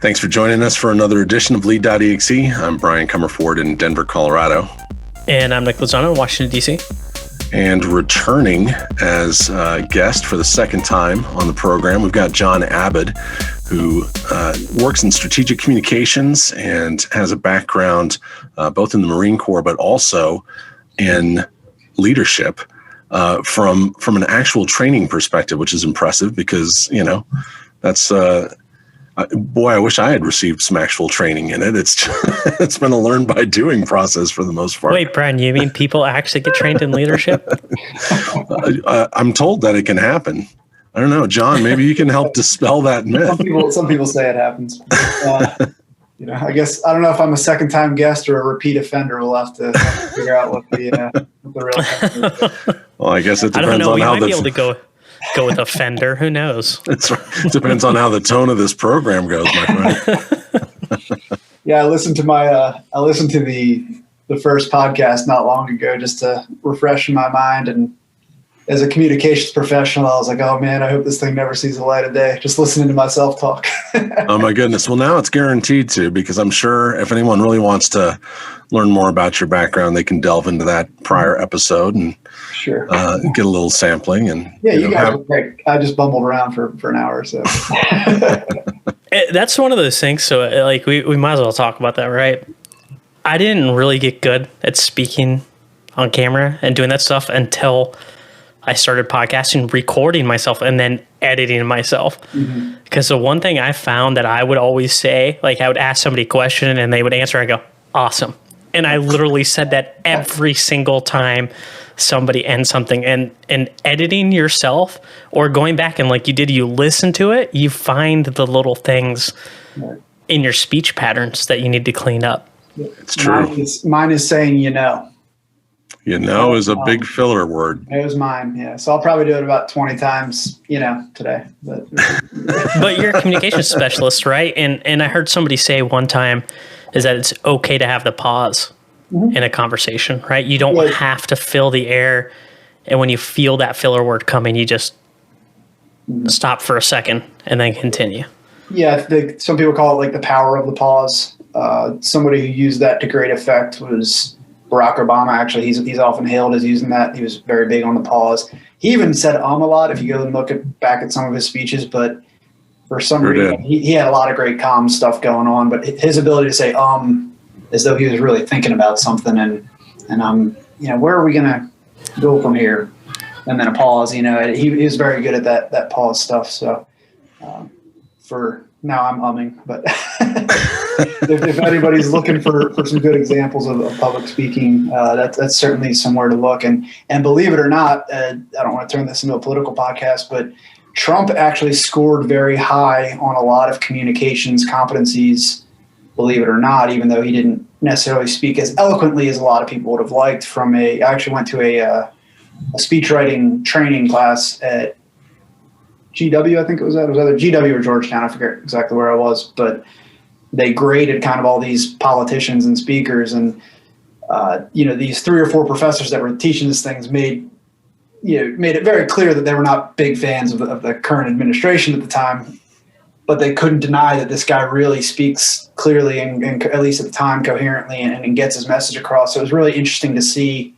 Thanks for joining us for another edition of Lead.exe. I'm Brian Comerford in Denver, Colorado. And I'm Nick Lozano in Washington, D.C. And returning as a guest for the second time on the program, we've got Jon Abboud, who works in strategic communications and has a background both in the Marine Corps, but also in leadership from an actual training perspective, which is impressive because, that's... boy, I wish I had received some actual training in it. It's been a learn by doing process for the most part. Wait, Brian, you mean people actually get trained in leadership? I'm told that it can happen. I don't know, Jon. Maybe you can help dispel that myth. Some people say it happens. I guess I don't know if I'm a second-time guest or a repeat offender. We'll have to figure out what the real thing is. Well, I guess it depends I don't know. on we how might be able to go with offender. Who knows? That's right. It depends on how the tone of this program goes, my friend. Yeah, I listened to the first podcast not long ago just to refresh my mind. And as a communications professional, I was like, oh man, I hope this thing never sees the light of day. Just listening to myself talk. Oh my goodness. Well, now it's guaranteed to, because I'm sure if anyone really wants to learn more about your background, they can delve into that prior episode and sure get a little sampling. And yeah, you guys were great. I just bumbled around for an hour or so. That's one of those things. So like we might as well talk about that, right? I didn't really get good at speaking on camera and doing that stuff until I started podcasting, recording myself, and then editing myself. Mm-hmm. Because the one thing I found that I would always say, like I would ask somebody a question and they would answer, I go, awesome. And I literally said that every single time somebody ends something. And editing yourself or going back and like you did, you listen to it, you find the little things in your speech patterns that you need to clean up. It's true. Mine is saying, is a big filler word. It was mine, yeah. So I'll probably do it about 20 times, today. But you're a communications specialist, right? And I heard somebody say one time is that it's okay to have the pause in a conversation, right? You don't have to fill the air. And when you feel that filler word coming, you just stop for a second and then continue. Yeah, some people call it like the power of the pause. Somebody who used that to great effect was Barack Obama. Actually, he's often hailed as using that. He was very big on the pause. He even said a lot if you go and look back at some of his speeches, but for some reason he had a lot of great calm stuff going on, but his ability to say as though he was really thinking about something and where are we going to go from here? And then a pause, he was very good at that pause stuff. So for now I'm umming, but if anybody's looking for some good examples of public speaking, that's certainly somewhere to look. And believe it or not, I don't want to turn this into a political podcast, but Trump actually scored very high on a lot of communications competencies, believe it or not, even though he didn't necessarily speak as eloquently as a lot of people would have liked. I actually went to a speech writing training class at GW, I think it was either GW or Georgetown. I forget exactly where I was, but they graded kind of all these politicians and speakers, and these 3 or 4 professors that were teaching these things made it very clear that they were not big fans of the current administration at the time, but they couldn't deny that this guy really speaks clearly and at least at the time coherently and gets his message across. So it was really interesting to see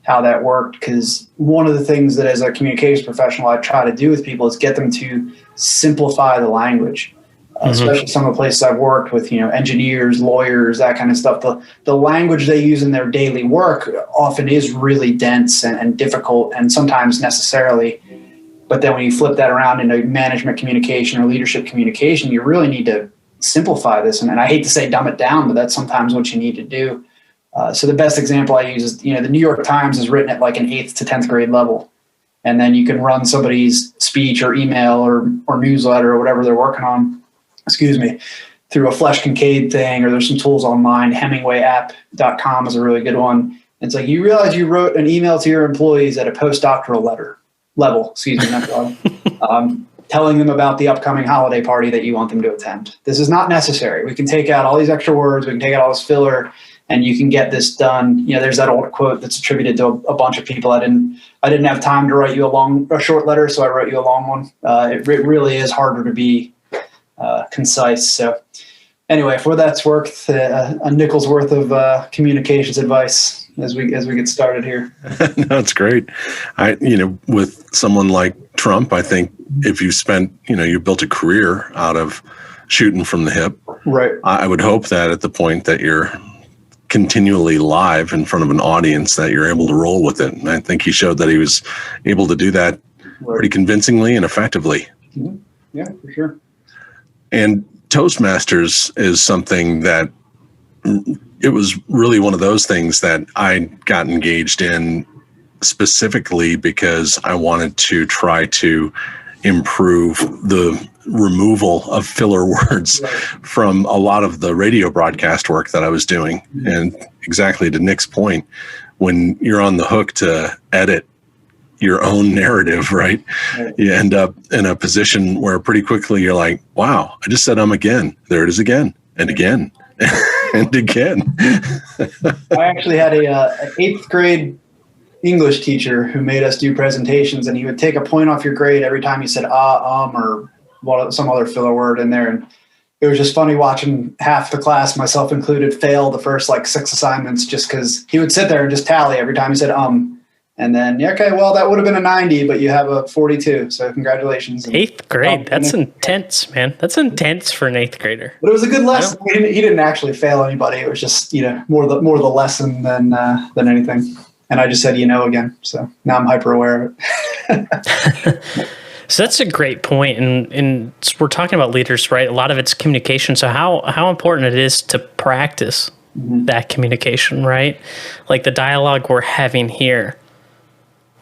how that worked, because one of the things that as a communications professional I try to do with people is get them to simplify the language. Especially some of the places I've worked with, engineers, lawyers, that kind of stuff. The language they use in their daily work often is really dense and difficult, and sometimes necessarily. But then when you flip that around into management communication or leadership communication, you really need to simplify this. And I hate to say dumb it down, but that's sometimes what you need to do. So the best example I use is, the New York Times is written at like an 8th to 10th grade level. And then you can run somebody's speech or email or newsletter or whatever they're working on, through a Flesh Kincaid thing, or there's some tools online. HemingwayApp.com is a really good one. It's like, you realize you wrote an email to your employees at a postdoctoral level, telling them about the upcoming holiday party that you want them to attend. This is not necessary. We can take out all these extra words. We can take out all this filler, and you can get this done. There's that old quote that's attributed to a bunch of people. I didn't have time to write you a short letter, so I wrote you a long one. It really is harder to be concise. So anyway, for that's worth a nickel's worth of communications advice as we get started here. That's great. With someone like Trump, I think if you spent, you built a career out of shooting from the hip, right? I would hope that at the point that you're continually live in front of an audience that you're able to roll with it. And I think he showed that he was able to do that pretty convincingly and effectively. Mm-hmm. Yeah, for sure. And Toastmasters is something that it was really one of those things that I got engaged in specifically because I wanted to try to improve the removal of filler words from a lot of the radio broadcast work that I was doing. Mm-hmm. And exactly to Nick's point, when you're on the hook to edit your own narrative, right? You end up in a position where pretty quickly you're like, wow, I just said again. There it is again and again and again. I actually had an 8th grade English teacher who made us do presentations, and he would take a point off your grade every time you said or some other filler word in there. And it was just funny watching half the class, myself included, fail the first 6 assignments just because he would sit there and just tally every time he said and then, okay, well, that would have been a 90, but you have a 42, so congratulations. 8th grade, that's intense, man. That's intense for an 8th grader. But it was a good lesson. He didn't actually fail anybody. It was just, more the lesson than anything. And I just said, again. So now I'm hyper aware of it. So that's a great point. And we're talking about leaders, right? A lot of it's communication. So how important it is to practice that communication, right? Like the dialogue we're having here.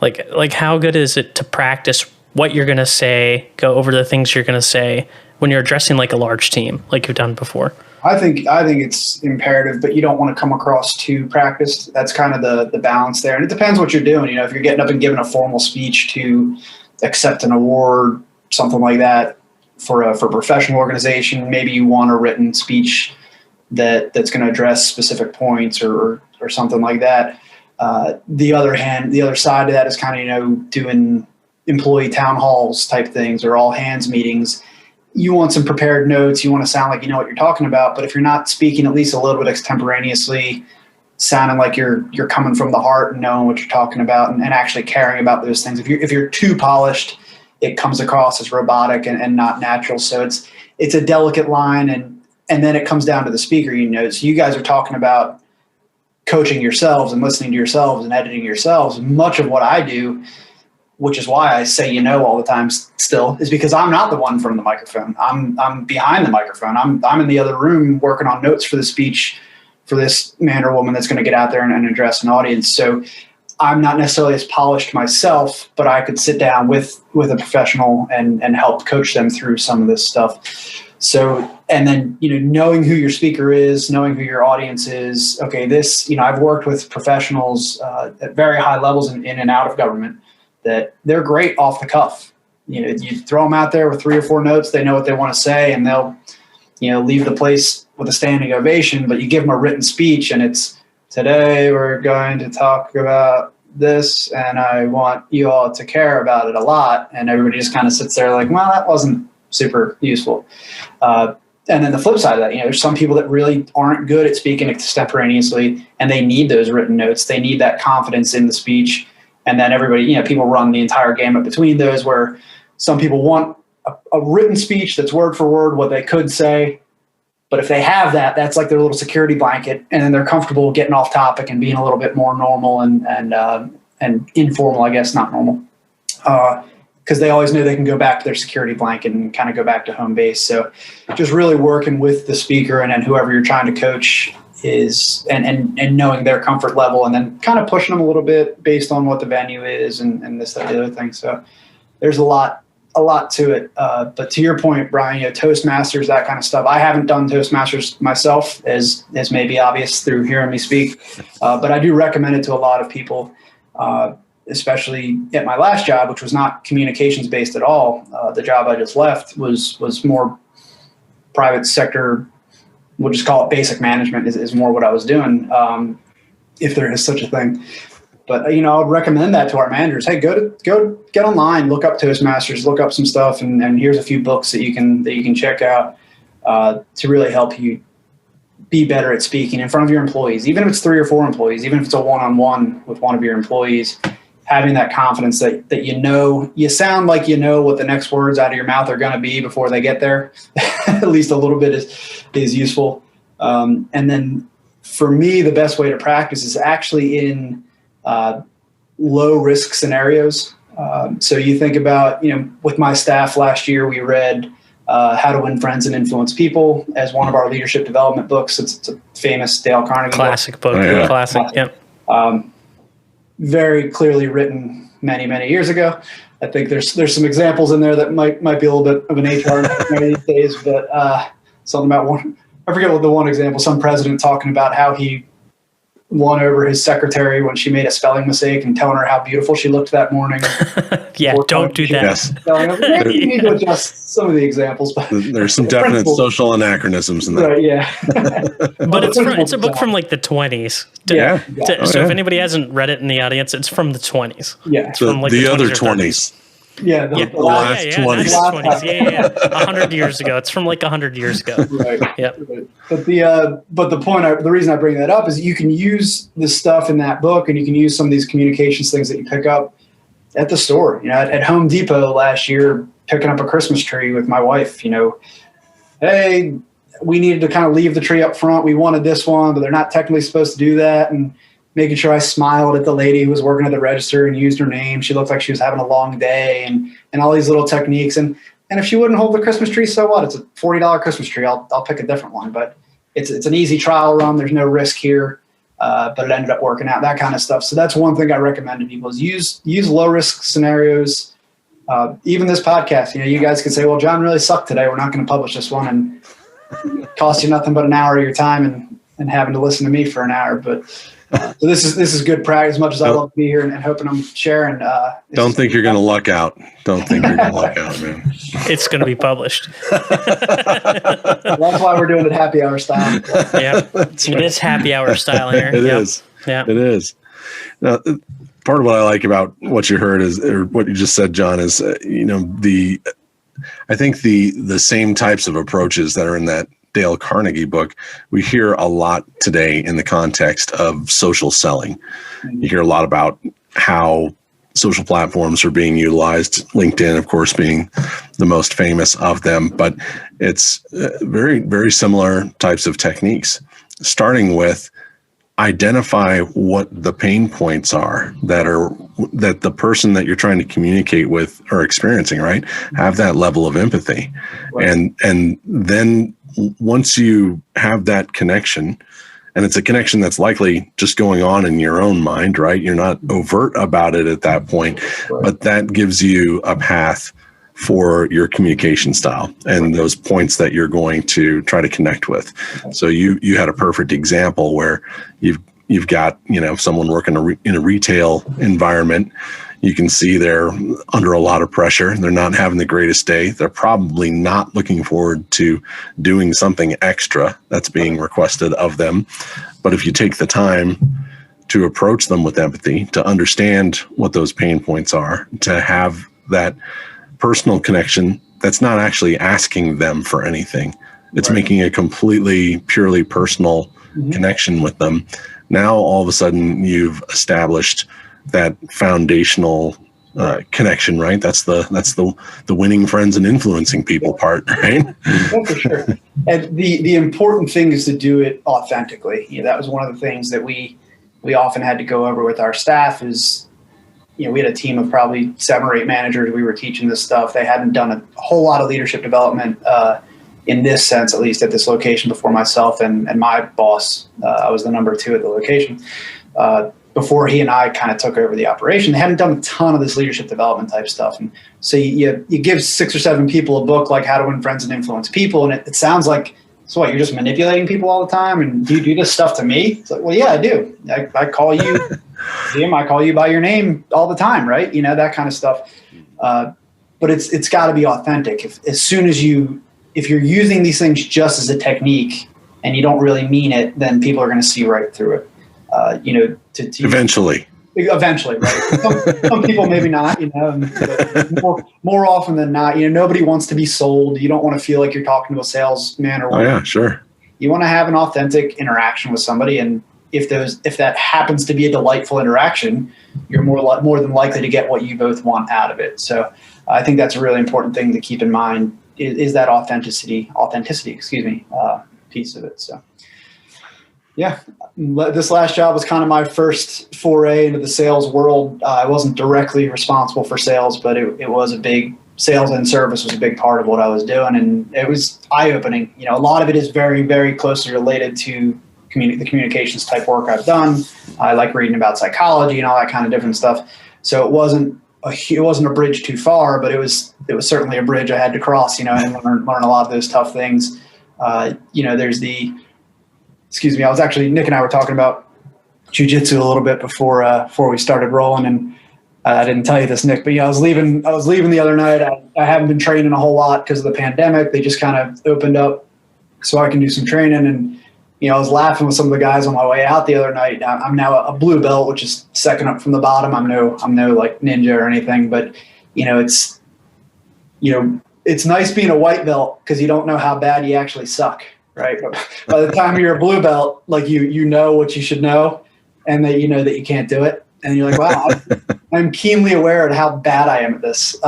Like how good is it to practice what you're going to say, go over the things you're going to say when you're addressing a large team like you've done before? I think it's imperative, but you don't want to come across too practiced. That's kind of the balance there. And it depends what you're doing. If you're getting up and giving a formal speech to accept an award, something like that for a professional organization, maybe you want a written speech that's going to address specific points or something like that. The other side of that is kind of, doing employee town halls type things or all hands meetings. You want some prepared notes. You want to sound like you know what you're talking about. But if you're not speaking at least a little bit extemporaneously, sounding like you're coming from the heart and knowing what you're talking about and actually caring about those things. If you're too polished, it comes across as robotic and not natural. So it's a delicate line. And then it comes down to the speaker. So you guys are talking about coaching yourselves and listening to yourselves and editing yourselves. Much of what I do, which is why I say all the time still, is because I'm not the one from the microphone. I'm behind the microphone. I'm in the other room working on notes for the speech for this man or woman that's going to get out there and address an audience. So I'm not necessarily as polished myself, but I could sit down with a professional and help coach them through some of this stuff. So, and then, knowing who your speaker is, knowing who your audience is. Okay, I've worked with professionals at very high levels in and out of government that they're great off the cuff. You throw them out there with 3 or 4 notes, they know what they want to say, and they'll, leave the place with a standing ovation. But you give them a written speech, and it's, today we're going to talk about this, and I want you all to care about it a lot. And everybody just kind of sits there like, well, that wasn't super useful. And then the flip side of that, there's some people that really aren't good at speaking extemporaneously, and they need those written notes. They need that confidence in the speech. And then everybody, people run the entire gamut between those, where some people want a written speech that's word for word what they could say. But if they have that, that's like their little security blanket, and then they're comfortable getting off topic and being a little bit more normal and informal, I guess, not normal. Because they always know they can go back to their security blanket and kind of go back to home base. So just really working with the speaker and whoever you're trying to coach is and knowing their comfort level, and then kind of pushing them a little bit based on what the venue is and this, that, the other thing. So there's a lot to it. But to your point, Brian, Toastmasters, that kind of stuff. I haven't done Toastmasters myself, as may be obvious through hearing me speak. But I do recommend it to a lot of people, especially at my last job, which was not communications based at all. The job I just left was more private sector. We'll just call it basic management is more what I was doing, if there is such a thing. But, I would recommend that to our managers. Hey, go get online, look up Toastmasters, look up some stuff, and here's a few books that you can check out. to really help you be better at speaking in front of your employees, even if it's 3 or 4 employees, even if it's a one-on-one with one of your employees. Having that confidence that you sound like you know what the next words out of your mouth are going to be before they get there. At least a little bit is useful. And then for me, the best way to practice is actually in low risk scenarios. So you think about, with my staff last year, we read How to Win Friends and Influence People as one of our leadership development books. It's a famous Dale Carnegie classic book. Oh, yeah. Classic. Yep. Very clearly written many, many years ago. I think there's some examples in there that might be a little bit of an HR nightmare these days, but something about one. I forget what the one example. Some president talking about how he won over his secretary when she made a spelling mistake and telling her how beautiful she looked that morning. Yeah, don't do that. Yes. Maybe you need to adjust some of the example, but There's some definite social anachronisms in that. Right, yeah. But it's a book from like the 20s. Yeah. So if anybody hasn't read it in the audience, it's from the 20s. Yeah. It's from like the other 20s. 20s. Yeah, the last 20s. Not the 20s. Yeah. 100 years ago. It's from like 100 years ago. Right. Yep. Right. But the reason I bring that up is you can use the stuff in that book, and you can use some of these communications things that you pick up at the store. At Home Depot last year, picking up a Christmas tree with my wife. Hey, we needed to kind of leave the tree up front. We wanted this one, but they're not technically supposed to do that. And making sure I smiled at the lady who was working at the register and used her name. She looked like she was having a long day, and all these little techniques. And if she wouldn't hold the Christmas tree, so what? It's a $40 Christmas tree. I'll pick a different one. But it's an easy trial run. There's no risk here, but it ended up working out, that kind of stuff. So that's one thing I recommend to people is use low risk scenarios. Even this podcast, you guys could say, well, Jon really sucked today. We're not going to publish this one, and it cost you nothing but an hour of your time and having to listen to me for an hour. But so this is good practice. As much as I love to be here and hoping I'm sharing. Don't think you're going to luck out. Don't think you're going to luck out, man. It's going to be published. That's why we're doing it happy hour style. Yeah, it is happy hour style here. It is. Yeah, it is. Now, part of what I like about what you heard or what you just said, Jon, is I think the same types of approaches that are in that Dale Carnegie book, we hear a lot today in the context of social selling. You hear a lot about how social platforms are being utilized, LinkedIn, of course, being the most famous of them, but it's very, very similar types of techniques, starting with identify what the pain points are that the person that you're trying to communicate with are experiencing, right? Have that level of empathy. Right. And then once you have that connection, and it's a connection that's likely just going on in your own mind, right? You're not overt about it at that point, but that gives you a path for your communication style and those points that you're going to try to connect with. So you had a perfect example where you've got, someone working in a retail environment. You can see they're under a lot of pressure. They're not having the greatest day. They're probably not looking forward to doing something extra that's being requested of them. But if you take the time to approach them with empathy, to understand what those pain points are, to have that personal connection that's not actually asking them for anything. It's making a completely, purely personal connection with them. Now, all of a sudden, you've established that foundational connection, right? That's the winning friends and influencing people part, right? Oh, for sure. And the important thing is to do it authentically. That was one of the things that we often had to go over with our staff is, we had a team of probably 7 or 8 managers. We were teaching this stuff. They hadn't done a whole lot of leadership development in this sense, at least at this location before myself and my boss. I was the number 2 at the location. Before he and I kind of took over the operation, they hadn't done a ton of this leadership development type stuff. And so you give 6 or 7 people a book like How to Win Friends and Influence People, and it sounds like, so what, you're just manipulating people all the time? And do you do this stuff to me? It's like, well, yeah, I do. I call you, Jim, I call you by your name all the time, right? That kind of stuff. But it's got to be authentic. If you're using these things just as a technique and you don't really mean it, then people are going to see right through it. Eventually. Eventually, right? Some people maybe not, but more often than not, nobody wants to be sold. You don't want to feel like you're talking to a salesman or Oh yeah, sure. You want to have an authentic interaction with somebody, and if that happens to be a delightful interaction, you're more than likely to get what you both want out of it. So I think that's a really important thing to keep in mind is that authenticity, piece of it. So. Yeah, this last job was kind of my first foray into the sales world. I wasn't directly responsible for sales, but it was a big sales and service was a big part of what I was doing, and it was eye-opening. A lot of it is very, very closely related to the communications type work I've done. I like reading about psychology and all that kind of different stuff. So it wasn't a bridge too far, but it was certainly a bridge I had to cross. And learn a lot of those tough things. There's the I was actually, Nick and I were talking about jiu-jitsu a little bit before we started rolling, and I didn't tell you this, Nick, but I was leaving the other night. I haven't been training a whole lot because of the pandemic. They just kind of opened up so I can do some training, and I was laughing with some of the guys on my way out the other night. I'm now a blue belt, which is second up from the bottom. I'm no like ninja or anything, but it's nice being a white belt because you don't know how bad you actually suck. Right. By the time you're a blue belt, like you know what you should know, and that that you can't do it. And you're like, wow, I'm keenly aware of how bad I am at this.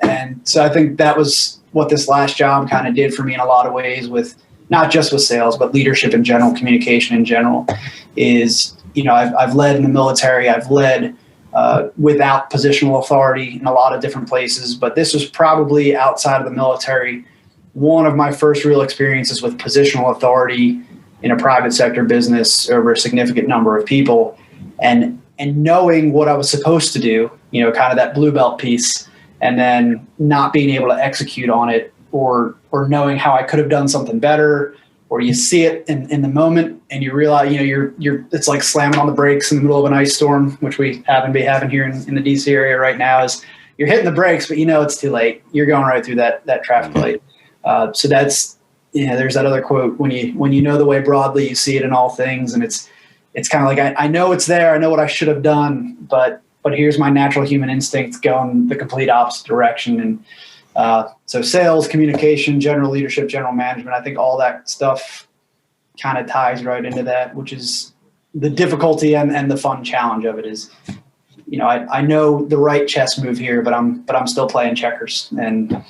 And so I think that was what this last job kind of did for me in a lot of ways, with not just with sales, but leadership in general, communication in general. Is, I've led in the military, I've led without positional authority in a lot of different places, but this was probably outside of the military one of my first real experiences with positional authority in a private sector business over a significant number of people, and knowing what I was supposed to do, kind of that blue belt piece, and then not being able to execute on it, or knowing how I could have done something better, or you see it in the moment and you realize, it's like slamming on the brakes in the middle of an ice storm, which we happen to be having here in the DC area right now. Is you're hitting the brakes, but it's too late. You're going right through that traffic light. So that's, there's that other quote, when you know the way broadly, you see it in all things. And it's kind of like, I know it's there. I know what I should have done, but here's my natural human instinct going the complete opposite direction. And so sales, communication, general leadership, general management, I think all that stuff kind of ties right into that, which is the difficulty and the fun challenge of it is, I know the right chess move here, but I'm still playing checkers. And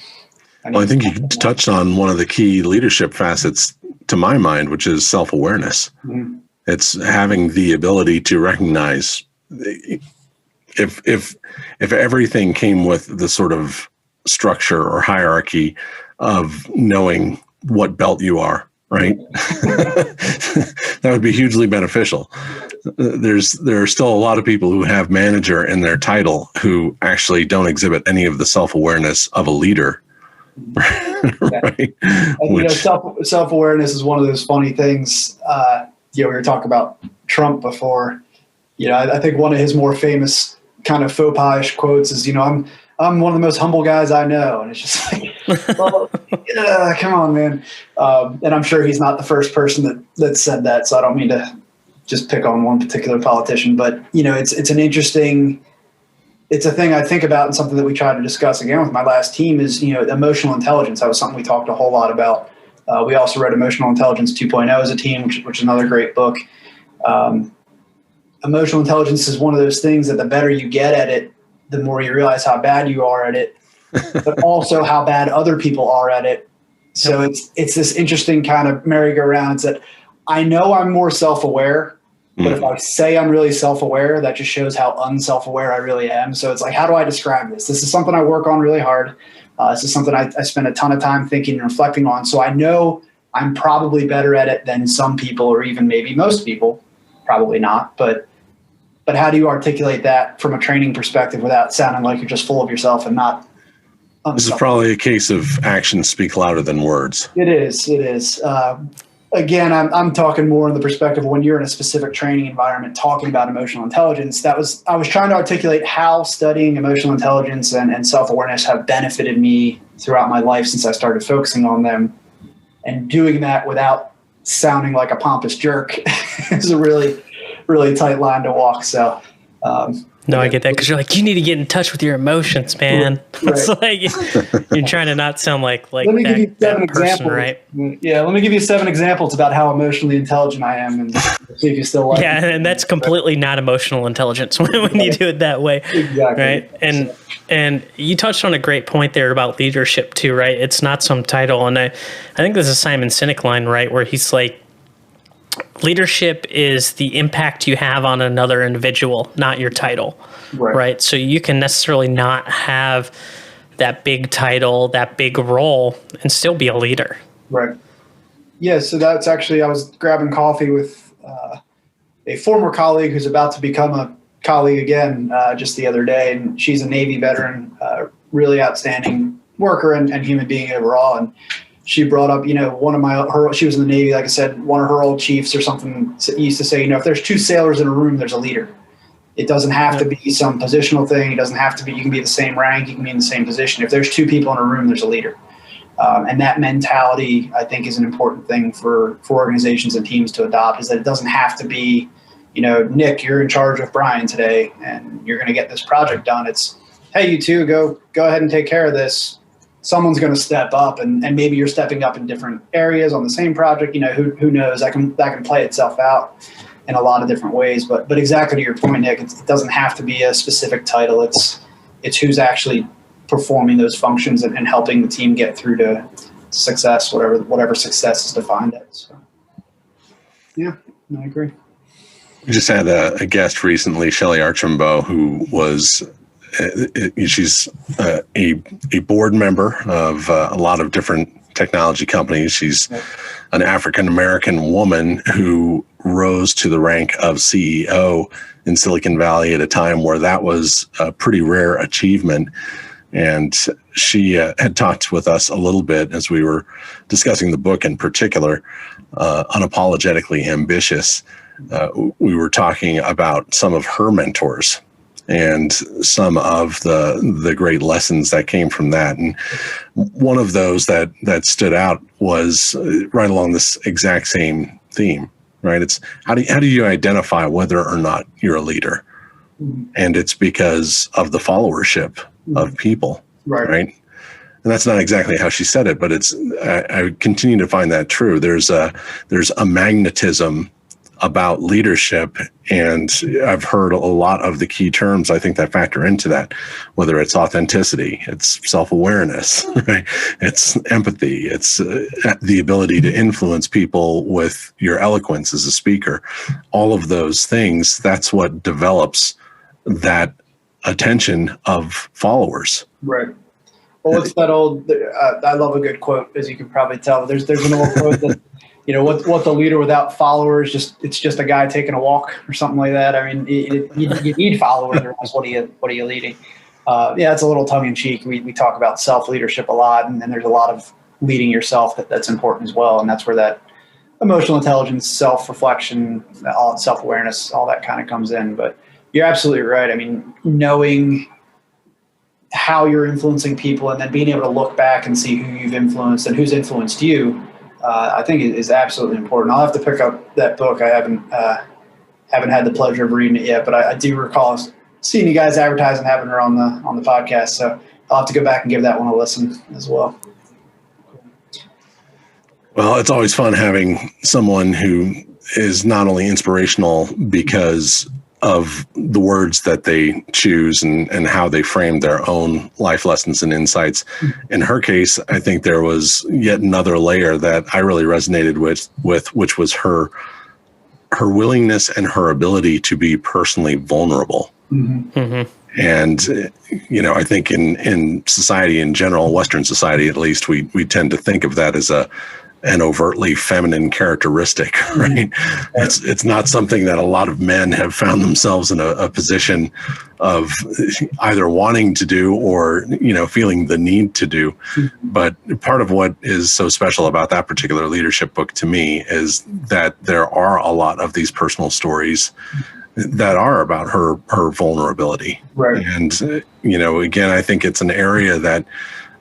I think you touched on one of the key leadership facets to my mind, which is self-awareness. Mm-hmm. It's having the ability to recognize if everything came with the sort of structure or hierarchy of knowing what belt you are, right? That would be hugely beneficial. There are still a lot of people who have manager in their title who actually don't exhibit any of the self-awareness of a leader. Right. Self-awareness is one of those funny things. We were talking about Trump before. I think one of his more famous kind of faux pas quotes is, I'm one of the most humble guys I know. And it's just like, well, come on, man. And I'm sure he's not the first person that said that. So I don't mean to just pick on one particular politician, but it's an interesting, it's a thing I think about, and something that we tried to discuss again with my last team is, emotional intelligence. That was something we talked a whole lot about. We also read Emotional Intelligence 2.0 as a team, which is another great book. Emotional intelligence is one of those things that the better you get at it, the more you realize how bad you are at it, but also how bad other people are at it. So it's this interesting kind of merry-go-round. It's that I know I'm more self-aware, but if I say I'm really self-aware, that just shows how unself-aware I really am. So it's like, how do I describe this? This is something I work on really hard. This is something I spend a ton of time thinking and reflecting on. So I know I'm probably better at it than some people, or even maybe most people. Probably not. But how do you articulate that from a training perspective without sounding like you're just full of yourself and not? This is probably a case of actions speak louder than words. It is. Again, I'm talking more in the perspective of when you're in a specific training environment talking about emotional intelligence. I was trying to articulate how studying emotional intelligence and self-awareness have benefited me throughout my life since I started focusing on them, and doing that without sounding like a pompous jerk is a really, really tight line to walk. So No, I get that, because you're like, you need to get in touch with your emotions, man. It's like you're trying to not sound like let me give you seven that person, examples. right? Yeah, let me give you 7 examples about how emotionally intelligent I am, and see if you still like. Yeah, and that's completely not emotional intelligence when you do it that way. Exactly. Right. And you touched on a great point there about leadership too, right? It's not some title. And I think this is Simon Sinek line, right, where he's like, leadership is the impact you have on another individual, not your title. Right. So you can necessarily not have that big title, that big role, and still be a leader. Right. Yeah. So that's actually, I was grabbing coffee with a former colleague who's about to become a colleague again just the other day. And she's a Navy veteran, really outstanding worker and human being overall. And she brought up, she was in the Navy, like I said, one of her old chiefs or something used to say, if there's 2 sailors in a room, there's a leader. It doesn't have to be some positional thing. It doesn't have to be, you can be the same rank, you can be in the same position. If there's 2 people in a room, there's a leader. And that mentality, I think, is an important thing for organizations and teams to adopt, is that it doesn't have to be, Nick, you're in charge of Brian today and you're going to get this project done. It's, hey, you two, go ahead and take care of this. Someone's going to step up, and maybe you're stepping up in different areas on the same project. Who knows? That can play itself out in a lot of different ways. But exactly to your point, Nick, it doesn't have to be a specific title. It's who's actually performing those functions and helping the team get through to success, whatever success is defined as. So, yeah, I agree. We just had a guest recently, Shelley Archambault, who was. She's a board member of a lot of different technology companies. She's an African-American woman who rose to the rank of CEO in Silicon Valley at a time where that was a pretty rare achievement. And she had talked with us a little bit as we were discussing the book in particular, Unapologetically Ambitious. We were talking about some of her mentors and some of the great lessons that came from that. And one of those that stood out was right along this exact same theme, right? It's how do you identify whether or not you're a leader? And it's because of the followership of people, right? And that's not exactly how she said it, but I continue to find that true. There's a magnetism about leadership, and I've heard a lot of the key terms I think that factor into that, whether it's authenticity, it's self-awareness, right? It's empathy, it's the ability to influence people with your eloquence as a speaker. All of those things, that's what develops that attention of followers. Right. Well, it's that old, I love a good quote, as you can probably tell. There's an old quote that, what's a leader without followers? It's just a guy taking a walk or something like that. I mean, you need followers, or else what are you leading? Yeah, it's a little tongue in cheek. We talk about self-leadership a lot, and there's a lot of leading yourself that's important as well. And that's where that emotional intelligence, self-reflection, self-awareness, all that kind of comes in. But you're absolutely right. I mean, knowing how you're influencing people and then being able to look back and see who you've influenced and who's influenced you, I think it is absolutely important. I'll have to pick up that book. I haven't had the pleasure of reading it yet, but I do recall seeing you guys advertising having her on the podcast. So I'll have to go back and give that one a listen as well. Well, it's always fun having someone who is not only inspirational because of the words that they choose and how they frame their own life lessons and insights. In her case, I think there was yet another layer that I really resonated with which was her willingness and her ability to be personally vulnerable. Mm-hmm. Mm-hmm. And, I think in society in general, Western society, at least, we tend to think of that as an overtly feminine characteristic, right? It's not something that a lot of men have found themselves in a position of either wanting to do or, feeling the need to do. But part of what is so special about that particular leadership book to me is that there are a lot of these personal stories that are about her vulnerability. Right. And, again, I think it's an area that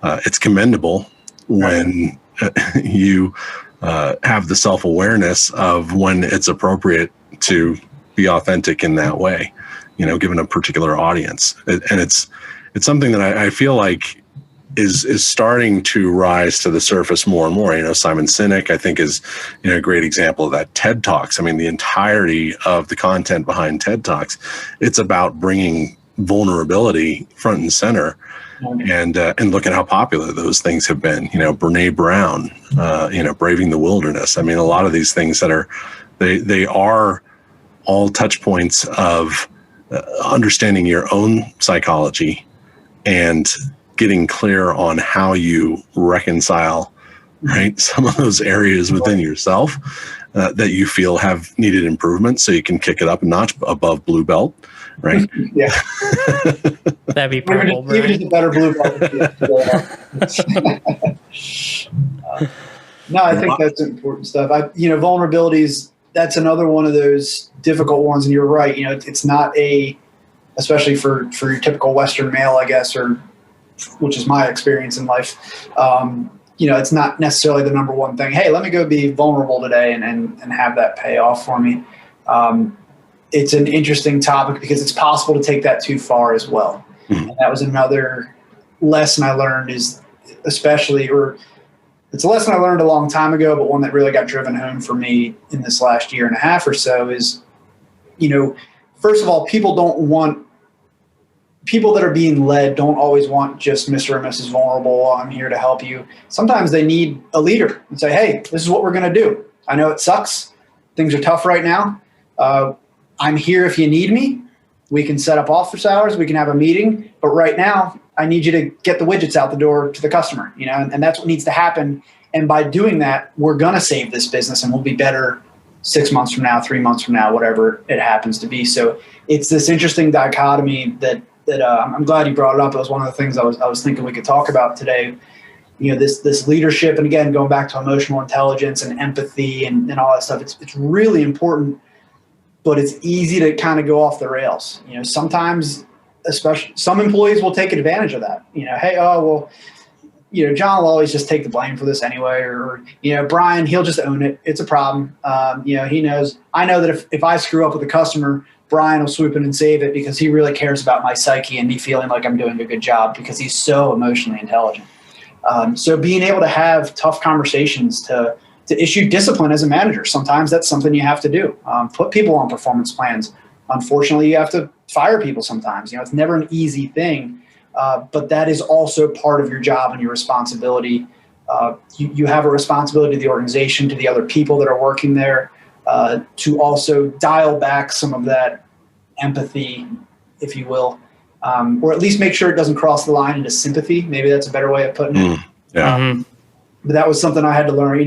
it's commendable when you have the self-awareness of when it's appropriate to be authentic in that way. given a particular audience. And it's something that I feel like is starting to rise to the surface more and more. Simon Sinek, I think, is a great example of that. TED Talks. I mean, the entirety of the content behind TED Talks, it's about bringing vulnerability front and center. And look at how popular those things have been. Brene Brown, Braving the Wilderness. I mean, a lot of these things that they are all touch points of understanding your own psychology and getting clear on how you reconcile, right, some of those areas within yourself that you feel have needed improvement, so you can kick it up a notch above blue belt, right? Yeah, that'd be purple. Even just a better blue belt. No, I think that's important stuff. Vulnerabilities. That's another one of those difficult ones, and you're right. It's not especially for your typical Western male, I guess, or which is my experience in life. It's not necessarily the number one thing. Hey, let me go be vulnerable today and have that pay off for me. It's an interesting topic because it's possible to take that too far as well. Mm-hmm. And that was another lesson I learned it's a lesson I learned a long time ago, but one that really got driven home for me in this last year and a half or so is, first of all, people that are being led don't always want just Mr. or Mrs. Vulnerable. I'm here to help you. Sometimes they need a leader and say, hey, this is what we're going to do. I know it sucks. Things are tough right now. I'm here if you need me. We can set up office hours. We can have a meeting. But right now, I need you to get the widgets out the door to the customer, and that's what needs to happen. And by doing that, we're going to save this business and we'll be better 6 months from now, 3 months from now, whatever it happens to be. So it's this interesting dichotomy that I'm glad you brought it up. It was one of the things I was thinking we could talk about today. This leadership, and again, going back to emotional intelligence and empathy and all that stuff, it's really important, but it's easy to kind of go off the rails. Sometimes, especially some employees will take advantage of that. Hey, John will always just take the blame for this anyway, or Brian, he'll just own it. It's a problem. He knows. I know that if I screw up with a customer, Brian will swoop in and save it because he really cares about my psyche and me feeling like I'm doing a good job because he's so emotionally intelligent. So being able to have tough conversations to issue discipline as a manager, sometimes that's something you have to do. Put people on performance plans. Unfortunately, you have to fire people sometimes. It's never an easy thing, but that is also part of your job and your responsibility. You have a responsibility to the organization, to the other people that are working there, to also dial back some of that empathy, if you will, or at least make sure it doesn't cross the line into sympathy. Maybe that's a better way of putting it. Yeah. Mm-hmm. But that was something I had to learn.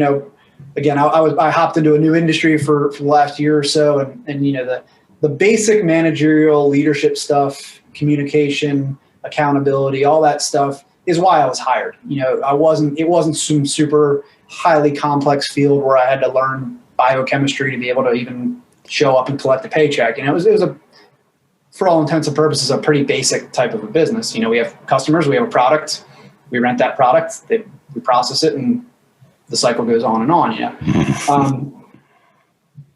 Again, I hopped into a new industry for the last year or so, and the basic managerial leadership stuff, communication, accountability, all that stuff is why I was hired. It wasn't some super highly complex field where I had to learn biochemistry to be able to even show up and collect a paycheck. It was for all intents and purposes, a pretty basic type of a business. We have customers, we have a product, we rent that product, we process it, and the cycle goes on and on.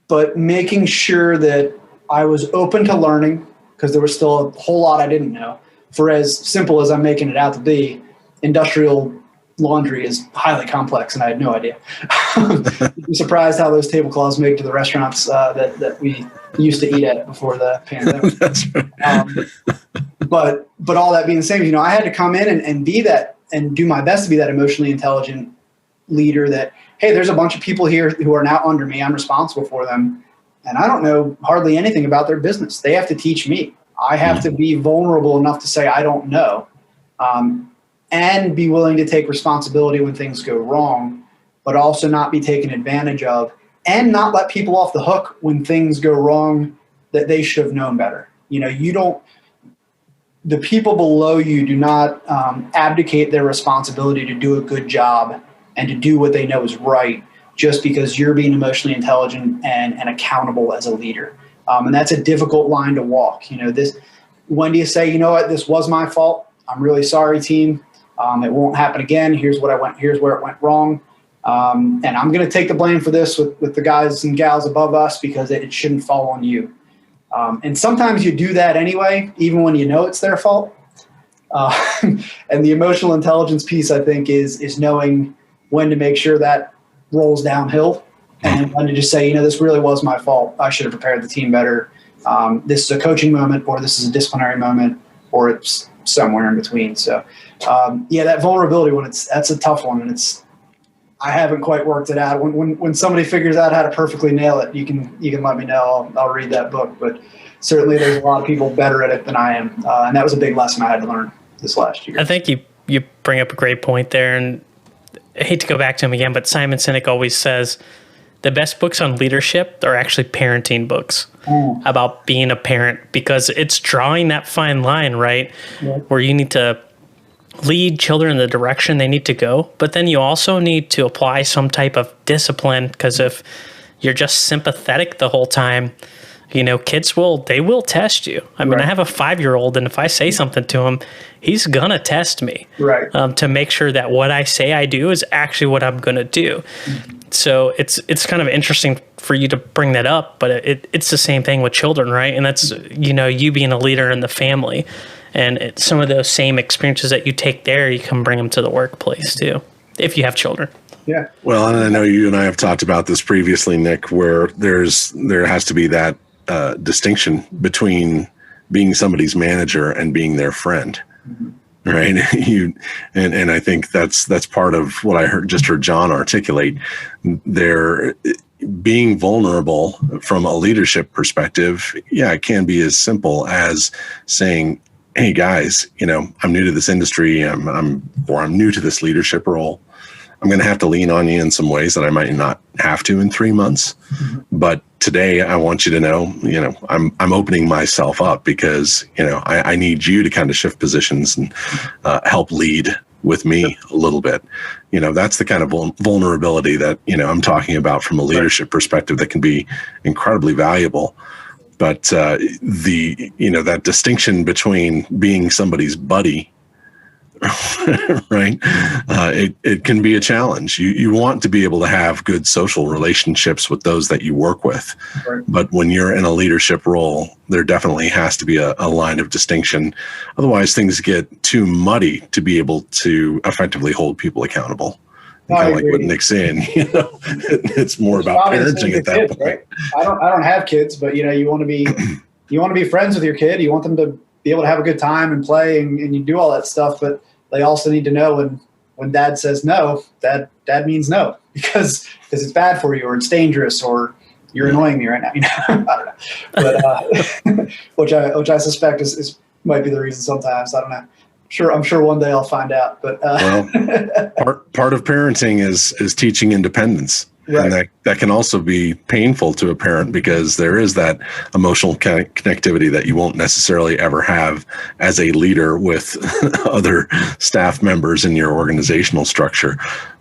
But making sure that I was open to learning, because there was still a whole lot I didn't know. For as simple as I'm making it out to be, industrial laundry is highly complex, and I had no idea. You'd be surprised how those tablecloths make to the restaurants that we used to eat at before the pandemic. That's right. But all that being the same, I had to come in and be that, and do my best to be that emotionally intelligent leader that, hey, there's a bunch of people here who are now under me. I'm responsible for them, and I don't know hardly anything about their business. They have to teach me. I have to be vulnerable enough to say I don't know, and be willing to take responsibility when things go wrong, but also not be taken advantage of, and not let people off the hook when things go wrong that they should have known better. The people below you do not abdicate their responsibility to do a good job and to do what they know is right just because you're being emotionally intelligent and accountable as a leader. And that's a difficult line to walk. When do you say, you know what, this was my fault. I'm really sorry, team. It won't happen again. Here's where it went wrong. And I'm going to take the blame for this with the guys and gals above us because it shouldn't fall on you. And sometimes you do that anyway, even when you know it's their fault. And the emotional intelligence piece, I think, is knowing when to make sure that rolls downhill and when to just say, this really was my fault. I should have prepared the team better. This is a coaching moment, or this is a disciplinary moment, or it's somewhere in between. So, that vulnerability that's a tough one, and I haven't quite worked it out. When somebody figures out how to perfectly nail it, you can let me know. I'll read that book. But certainly, there's a lot of people better at it than I am, and that was a big lesson I had to learn this last year. I think you bring up a great point there, and I hate to go back to him again, but Simon Sinek always says the best books on leadership are actually parenting books about being a parent, because it's drawing that fine line, right? Yeah. Where you need to lead children in the direction they need to go, but then you also need to apply some type of discipline, because if you're just sympathetic the whole time, kids will test you. I mean, I have a 5-year-old, and if I say something to him, he's gonna test me, right? To make sure that what I say I do is actually what I'm gonna do. Mm-hmm. So it's kind of interesting for you to bring that up, but it's the same thing with children, right? And that's you being a leader in the family, and some of those same experiences that you take there, you can bring them to the workplace too, if you have children. Yeah. Well, and I know you and I have talked about this previously, Nick, where there has to be that distinction between being somebody's manager and being their friend, right? And I think that's part of what I heard Jon articulate. There, being vulnerable from a leadership perspective, it can be as simple as saying, "Hey guys, I'm new to this industry. I'm new to this leadership role. I'm going to have to lean on you in some ways that I might not have to in 3 months. But today I want you to know, I'm opening myself up because, I need you to kind of shift positions and help lead with me a little bit." That's the kind of vulnerability that, I'm talking about from a leadership perspective that can be incredibly valuable. But that distinction between being somebody's buddy, right? It can be a challenge. You want to be able to have good social relationships with those that you work with. Right. But when you're in a leadership role, there definitely has to be a line of distinction. Otherwise, things get too muddy to be able to effectively hold people accountable. Kind of like what Nick's saying, it's more about parenting at that kids, point. Right? I don't have kids, but you want to be friends with your kid. You want them to be able to have a good time and play, and you do all that stuff. But they also need to know when dad says no, dad means no, because it's bad for you, or it's dangerous, or you're annoying me right now. I don't know, but which I suspect is might be the reason sometimes. I don't know. I'm sure one day I'll find out. But part of parenting is teaching independence. Right. And that can also be painful to a parent, because there is that emotional connectivity that you won't necessarily ever have as a leader with other staff members in your organizational structure.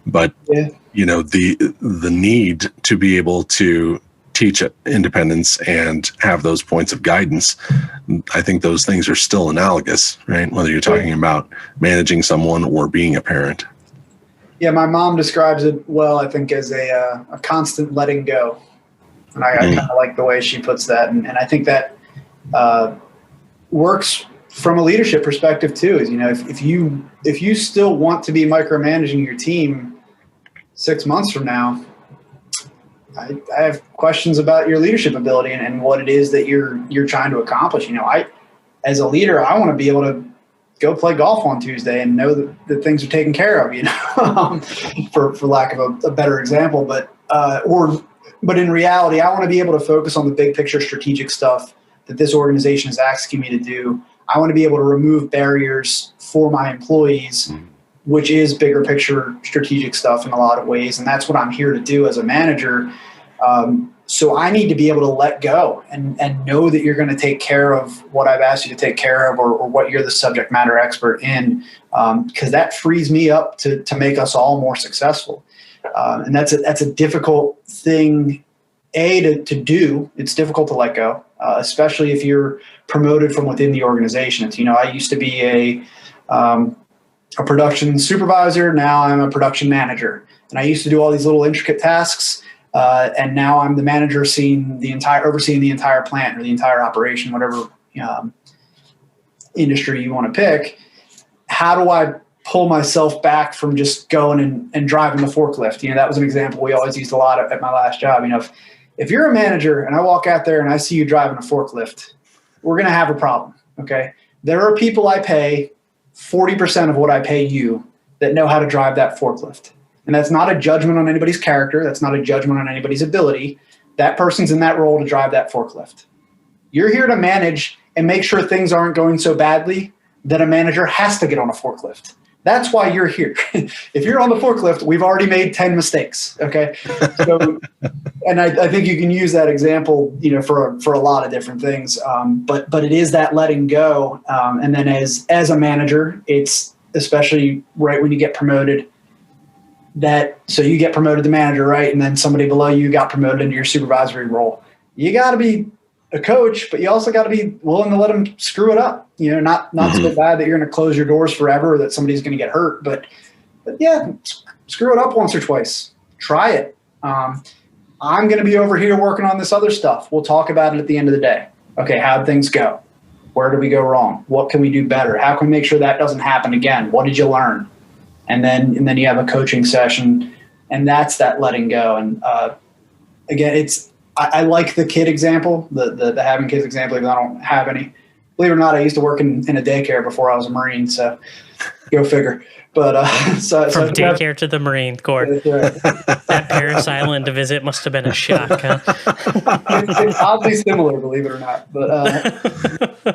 But the need to be able to teach independence and have those points of guidance, I think those things are still analogous, right? Whether you're talking about managing someone or being a parent. Yeah, my mom describes it well, I think, as a constant letting go. And I kind of like the way she puts that. And I think that works from a leadership perspective too, is, if you still want to be micromanaging your team 6 months from now, I have questions about your leadership ability and what it is that you're trying to accomplish. As a leader, I want to be able to go play golf on Tuesday and know that things are taken care of, for lack of a better example. But in reality, I want to be able to focus on the big picture strategic stuff that this organization is asking me to do. I want to be able to remove barriers for my employees, which is bigger picture strategic stuff in a lot of ways. And that's what I'm here to do as a manager. So I need to be able to let go and know that you're going to take care of what I've asked you to take care of, or what you're the subject matter expert in, because that frees me up to make us all more successful. And that's a difficult thing, to do. It's difficult to let go, especially if you're promoted from within the organization. It's, I used to be a production supervisor. Now I'm a production manager. And I used to do all these little intricate tasks. And now I'm the manager overseeing the entire plant or the entire operation, whatever industry you want to pick. How do I pull myself back from just going and driving the forklift? That was an example we always used a lot at my last job. If you're a manager and I walk out there and I see you driving a forklift, we're going to have a problem. Okay. There are people I pay 40% of what I pay you that know how to drive that forklift. And that's not a judgment on anybody's character. That's not a judgment on anybody's ability. That person's in that role to drive that forklift. You're here to manage and make sure things aren't going so badly that a manager has to get on a forklift. That's why you're here. If you're on the forklift, we've already made 10 mistakes. Okay. So, and I think you can use that example, for a lot of different things. But it is that letting go. And then as a manager, it's especially right when you get promoted, so you get promoted to manager, right? And then somebody below you got promoted into your supervisory role. You got to be a coach, but you also got to be willing to let them screw it up. Not so bad that you're going to close your doors forever or that somebody's going to get hurt, but yeah, screw it up once or twice. Try it. I'm going to be over here working on this other stuff. We'll talk about it at the end of the day. Okay, how'd things go? Where did we go wrong? What can we do better? How can we make sure that doesn't happen again? What did you learn? And then you have a coaching session, and that's that letting go. And again, I like the kid example, the having kids example, even though I don't have any. Believe it or not, I used to work in a daycare before I was a Marine, so go figure. But from daycare to the Marine Corps, that Paris Island visit must have been a shock. Huh? It's oddly similar, believe it or not. But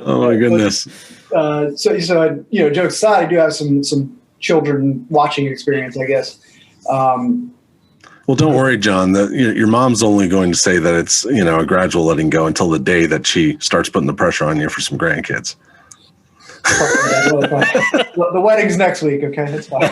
oh my goodness. So jokes aside, I do have some children watching experience, I guess. Well, don't worry, Jon. That your mom's only going to say that it's a gradual letting go until the day that she starts putting the pressure on you for some grandkids. The wedding's next week. Okay, that's fine.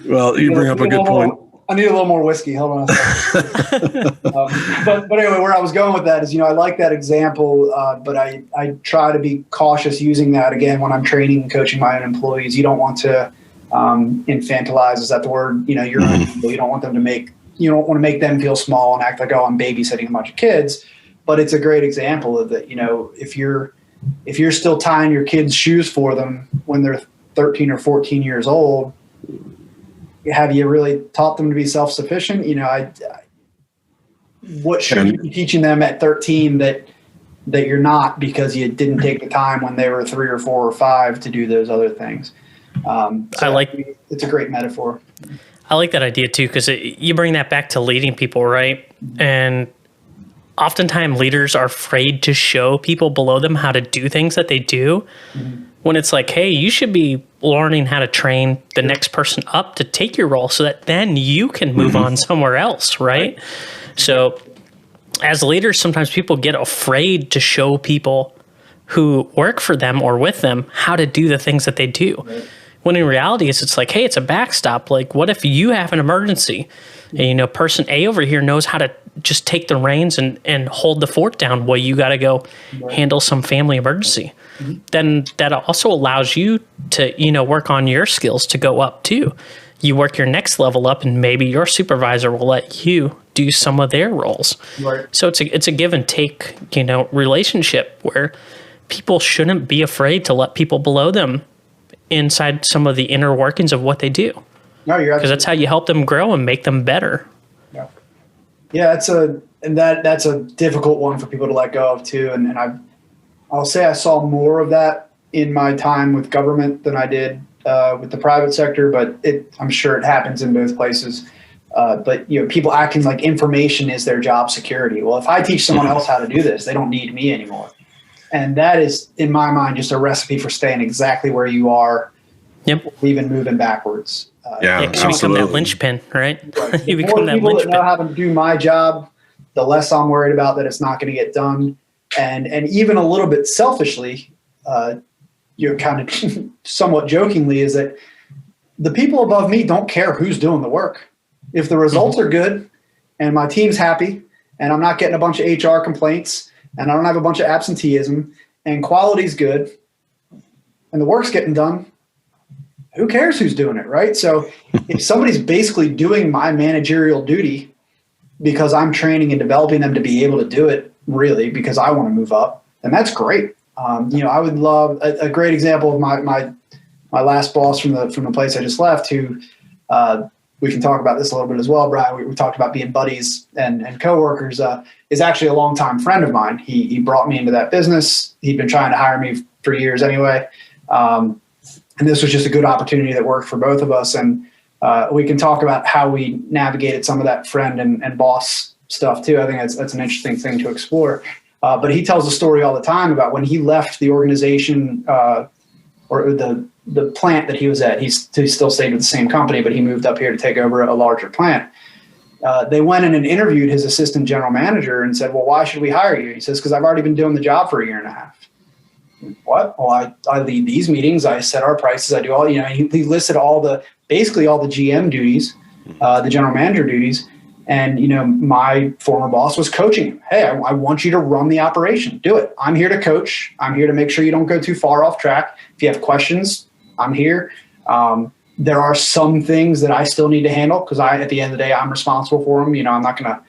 Well, you bring up a good point. I need a little more whiskey. Hold on a second. But anyway, where I was going with that is, I like that example, but I try to be cautious using that again when I'm training and coaching my own employees. You don't want to infantilize, is that the word? You're you don't want them you don't want to make them feel small and act like, oh, I'm babysitting a bunch of kids. But it's a great example of that. If you're still tying your kids' shoes for them when they're 13 or 14 years old, have you really taught them to be self-sufficient? What should you be teaching them at 13 that you're not, because you didn't take the time when they were 3 or 4 or 5 to do those other things? It's a great metaphor. I like that idea too, because you bring that back to leading people, right? And oftentimes leaders are afraid to show people below them how to do things that they do. When it's like, hey, you should be learning how to train the next person up to take your role so that then you can move on somewhere else, right? So as leaders, sometimes people get afraid to show people who work for them or with them how to do the things that they do. Right. When in reality, it's like, hey, it's a backstop. Like, what if you have an emergency? And, person A over here knows how to just take the reins and hold the fort down while you got to go handle some family emergency. Then that also allows you to, work on your skills to go up too. You work your next level up, and maybe your supervisor will let you do some of their roles. Right. So it's a give and take, relationship where people shouldn't be afraid to let people below them inside some of the inner workings of what they do. No, you're because that's how you help them grow and make them better. Yeah, that's a difficult one for people to let go of too. And I'll say I saw more of that in my time with government than I did with the private sector, but I'm sure it happens in both places. But people acting like information is their job security. Well, if I teach someone else how to do this, they don't need me anymore. And that is, in my mind, just a recipe for staying exactly where you are, even moving backwards. Because you become that linchpin, right? You become that people linchpin. That know how to do my job, the less I'm worried about that it's not going to get done. And even a little bit selfishly, kind of somewhat jokingly, is that the people above me don't care who's doing the work. If the results are good and my team's happy and I'm not getting a bunch of HR complaints and I don't have a bunch of absenteeism and quality's good and the work's getting done, who cares who's doing it, right? So if somebody's basically doing my managerial duty because I'm training and developing them to be able to do it really because I want to move up, then that's great. I would love a great example of my last boss from the place I just left, who we can talk about this a little bit as well, Brian. We talked about being buddies and coworkers. Is actually a longtime friend of mine. He brought me into that business. He'd been trying to hire me for years anyway. And this was just a good opportunity that worked for both of us. And we can talk about how we navigated some of that friend and boss stuff too. I think that's an interesting thing to explore. But he tells a story all the time about when he left the organization or the plant that he was at. He still stayed with the same company, but he moved up here to take over a larger plant. They went in and interviewed his assistant general manager and said, well, why should we hire you? He says, because I've already been doing the job for a year and a half. What? Well, I lead these meetings. I set our prices. I do all, he listed basically all the GM duties, the general manager duties. And, my former boss was coaching him. Hey, I want you to run the operation. Do it. I'm here to coach. I'm here to make sure you don't go too far off track. If you have questions, I'm here. There are some things that I still need to handle because at the end of the day, I'm responsible for them. I'm not going to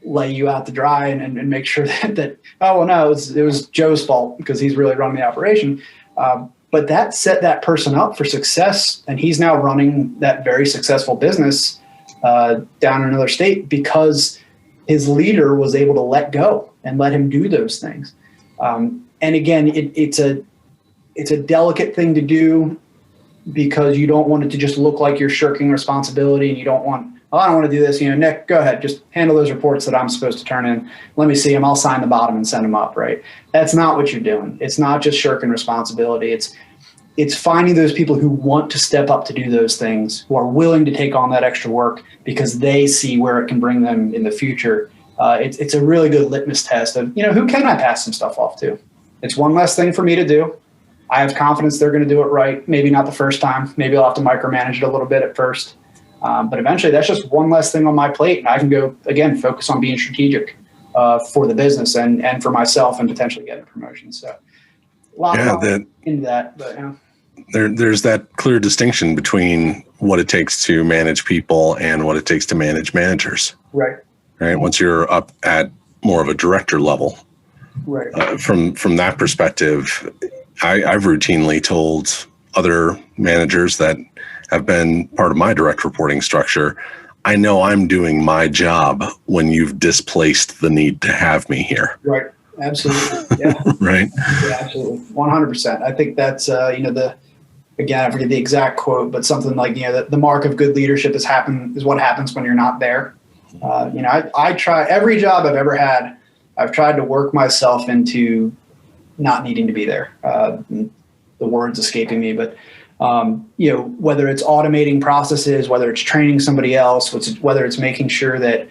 lay you out to dry and make sure that oh, well, no, it was Joe's fault because he's really running the operation. But that set that person up for success. And he's now running that very successful business down in another state because his leader was able to let go and let him do those things. And again, it's a delicate thing to do because you don't want it to just look like you're shirking responsibility, and you don't want, I don't want to do this. Nick, go ahead, just handle those reports that I'm supposed to turn in. Let me see them. I'll sign the bottom and send them up. Right? That's not what you're doing. It's not just shirking responsibility. It's finding those people who want to step up to do those things, who are willing to take on that extra work because they see where it can bring them in the future. It's a really good litmus test of, who can I pass some stuff off to? It's one less thing for me to do. I have confidence they're going to do it right. Maybe not the first time. Maybe I'll have to micromanage it a little bit at first. But eventually that's just one less thing on my plate. And I can go, again, focus on being strategic for the business and for myself and potentially getting a promotion. So a lot into that. But, There's that clear distinction between what it takes to manage people and what it takes to manage managers. Right. Once you're up at more of a director level. Right. From that perspective, I've routinely told other managers that have been part of my direct reporting structure, I know I'm doing my job when you've displaced the need to have me here. Right. Absolutely. Yeah. Right. Yeah, absolutely. 100%. I think that's, again, I forget the exact quote, but something like, the mark of good leadership is what happens when you're not there. I try every job I've ever had. I've tried to work myself into not needing to be there. The word's escaping me, but whether it's automating processes, whether it's training somebody else, whether it's making sure that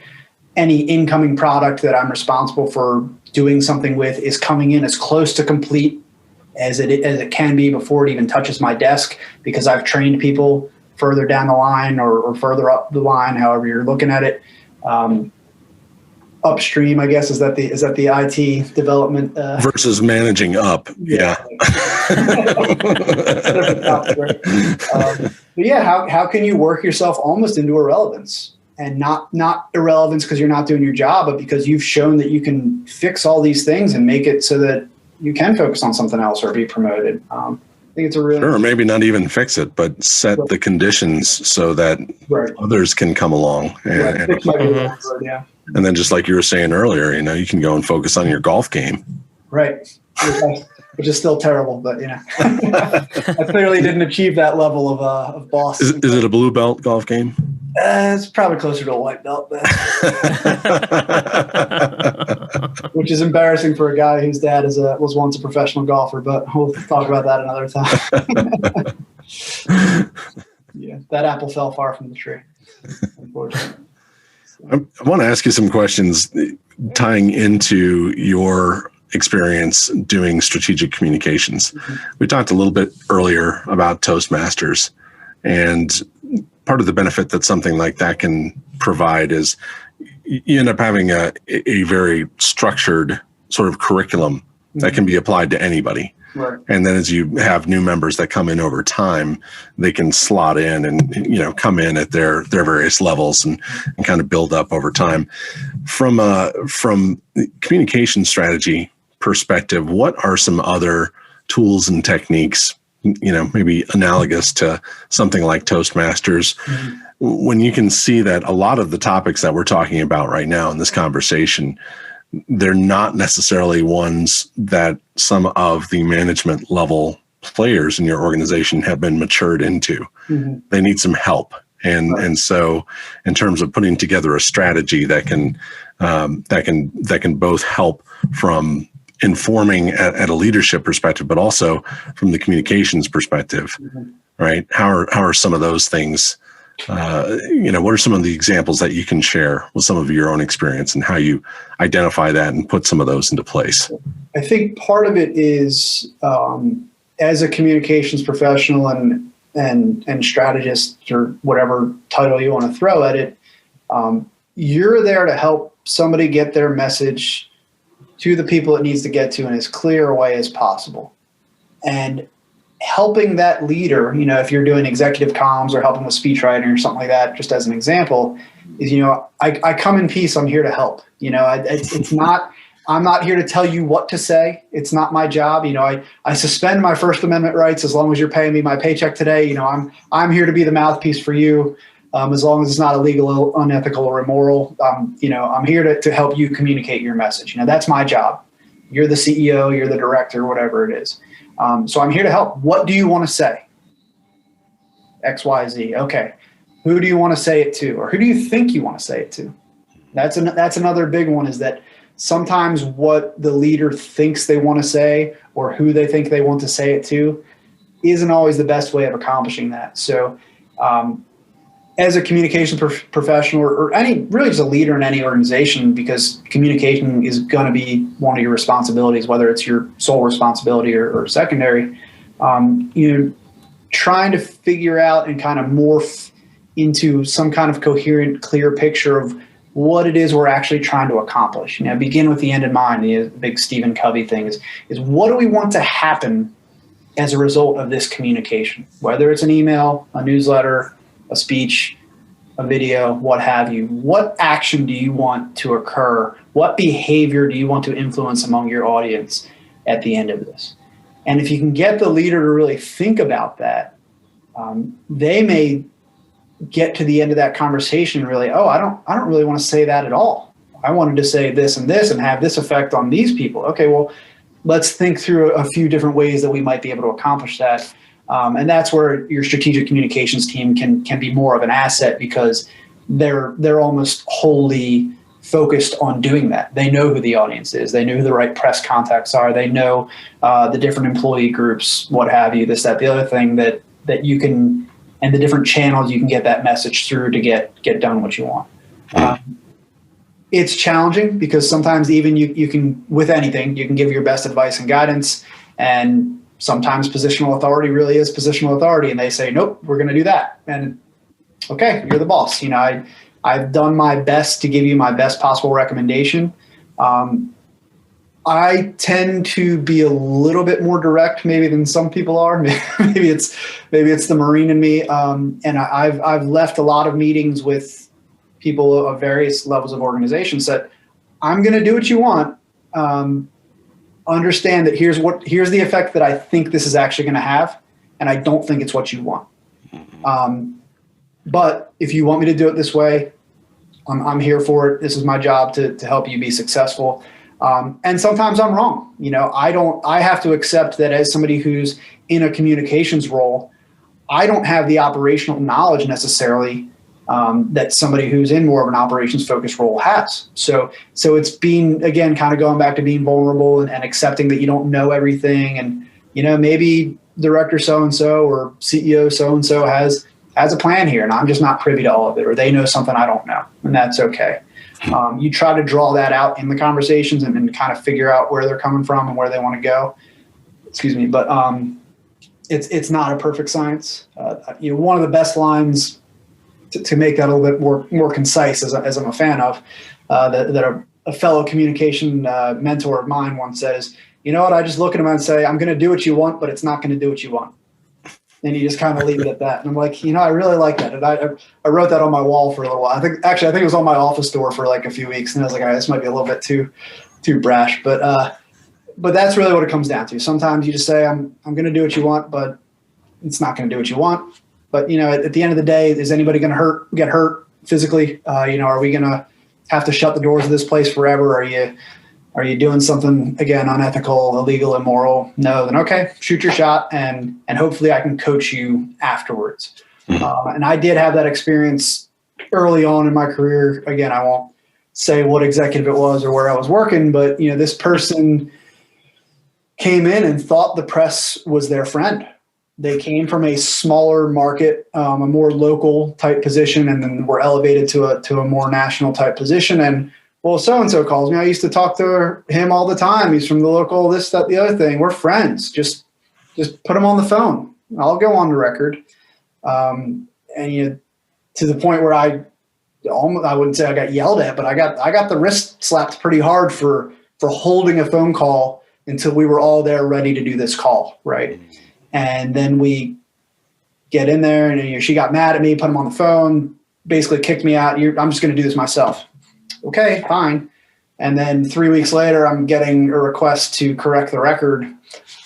any incoming product that I'm responsible for doing something with is coming in as close to complete as it can be before it even touches my desk, because I've trained people further down the line or further up the line, however you're looking at it. Upstream, I guess, is that the IT development versus managing up? Yeah. But yeah, how can you work yourself almost into irrelevance, and not irrelevance because you're not doing your job, but because you've shown that you can fix all these things and make it so that you can focus on something else or be promoted. I think it's a really sure, maybe not even fix it, but set the conditions so that others can come along. And then just like you were saying earlier, you can go and focus on your golf game. Right. Which is still terrible, but I clearly didn't achieve that level of boss. Is it a blue belt golf game? It's probably closer to a white belt, which is embarrassing for a guy whose dad was once a professional golfer. But we'll talk about that another time. Yeah, that apple fell far from the tree, unfortunately. I want to ask you some questions tying into your experience doing strategic communications. Mm-hmm. We talked a little bit earlier about Toastmasters, and part of the benefit that something like that can provide is you end up having a very structured sort of curriculum that can be applied to anybody. Right. And then as you have new members that come in over time, they can slot in and, come in at their various levels and kind of build up over time. From the communication strategy perspective, what are some other tools and techniques, maybe analogous to something like Toastmasters, when you can see that a lot of the topics that we're talking about right now in this conversation, they're not necessarily ones that some of the management level players in your organization have been matured into. Mm-hmm. They need some help. And so in terms of putting together a strategy that can both help from informing at a leadership perspective, but also from the communications perspective, right? How are some of those things? What are some of the examples that you can share with some of your own experience and how you identify that and put some of those into place? I think part of it is as a communications professional and strategist, or whatever title you want to throw at it, you're there to help somebody get their message to the people it needs to get to in as clear a way as possible. And helping that leader, if you're doing executive comms or helping with speech writing or something like that, just as an example, is, I come in peace. I'm here to help. It's not, I'm not here to tell you what to say. It's not my job. I suspend my First Amendment rights as long as you're paying me my paycheck today. I'm here to be the mouthpiece for you. As long as it's not illegal, unethical, or immoral, I'm here to help you communicate your message. That's my job. You're the CEO, you're the director, whatever it is. So I'm here to help. What do you want to say? X, Y, Z. Okay. Who do you want to say it to? Or who do you think you want to say it to? That's another big one, is that sometimes what the leader thinks they want to say or who they think they want to say it to isn't always the best way of accomplishing that. So as a communication professional or really just a leader in any organization, because communication is going to be one of your responsibilities, whether it's your sole responsibility or secondary, trying to figure out and kind of morph into some kind of coherent, clear picture of what it is we're actually trying to accomplish. Begin with the end in mind. The big Stephen Covey thing is what do we want to happen as a result of this communication, whether it's an email, a newsletter, a speech, a video, what have you. What action do you want to occur? What behavior do you want to influence among your audience at the end of this? And if you can get the leader to really think about that, they may get to the end of that conversation and really, I don't really want to say that at all. I wanted to say this and have this effect on these people. Okay, well, let's think through a few different ways that we might be able to accomplish that. And that's where your strategic communications team can be more of an asset, because they're almost wholly focused on doing that. They know who the audience is. They know who the right press contacts are. They know the different employee groups, what have you, this, that, the other thing that you can, and the different channels you can get that message through to get done what you want. It's challenging because sometimes even you can, with anything, you can give your best advice and guidance, and sometimes positional authority really is positional authority, and they say, nope, we're going to do that. And okay, you're the boss. I've done my best to give you my best possible recommendation. I tend to be a little bit more direct maybe than some people are. Maybe it's the Marine in me. And I've left a lot of meetings with people of various levels of organizations that I'm going to do what you want. Understand that here's the effect that I think this is actually going to have, and I don't think it's what you want. But if you want me to do it this way, I'm here for it. This is my job to help you be successful. And sometimes I'm wrong. I have to accept that as somebody who's in a communications role, I don't have the operational knowledge necessarily that somebody who's in more of an operations focused role has. So it's being, again, kind of going back to being vulnerable and accepting that you don't know everything. And, maybe director so-and-so or CEO so-and-so has a plan here, and I'm just not privy to all of it, or they know something I don't know, and that's okay. You try to draw that out in the conversations and kind of figure out where they're coming from and where they want to go. Excuse me. But it's not a perfect science. One of the best lines to make that a little bit more concise, as I'm a fan of, that a fellow communication mentor of mine once said is, you know what? I just look at him and say, I'm going to do what you want, but it's not going to do what you want. And you just kind of leave it at that. And I'm like, I really like that. And I wrote that on my wall for a little while. I think it was on my office door for like a few weeks. And I was like, all right, this might be a little bit too brash, but that's really what it comes down to. Sometimes you just say, I'm going to do what you want, but it's not going to do what you want. But, at the end of the day, is anybody going to get hurt physically? Are we going to have to shut the doors of this place forever? Are you doing something, again, unethical, illegal, immoral? No, then okay, shoot your shot, and hopefully I can coach you afterwards. And I did have that experience early on in my career. Again, I won't say what executive it was or where I was working, but this person came in and thought the press was their friend. They came from a smaller market, a more local type position, and then were elevated to a more national type position. And well, so-and-so calls me. I used to talk to him all the time. He's from the local, this, that, the other thing. We're friends. Just put him on the phone. I'll go on the record. And to the point where I wouldn't say I got yelled at, but I got the wrist slapped pretty hard for holding a phone call until we were all there ready to do this call, right? And then we get in there, and she got mad at me, put him on the phone, basically kicked me out. I'm just going to do this myself. Okay, fine. And then 3 weeks later, I'm getting a request to correct the record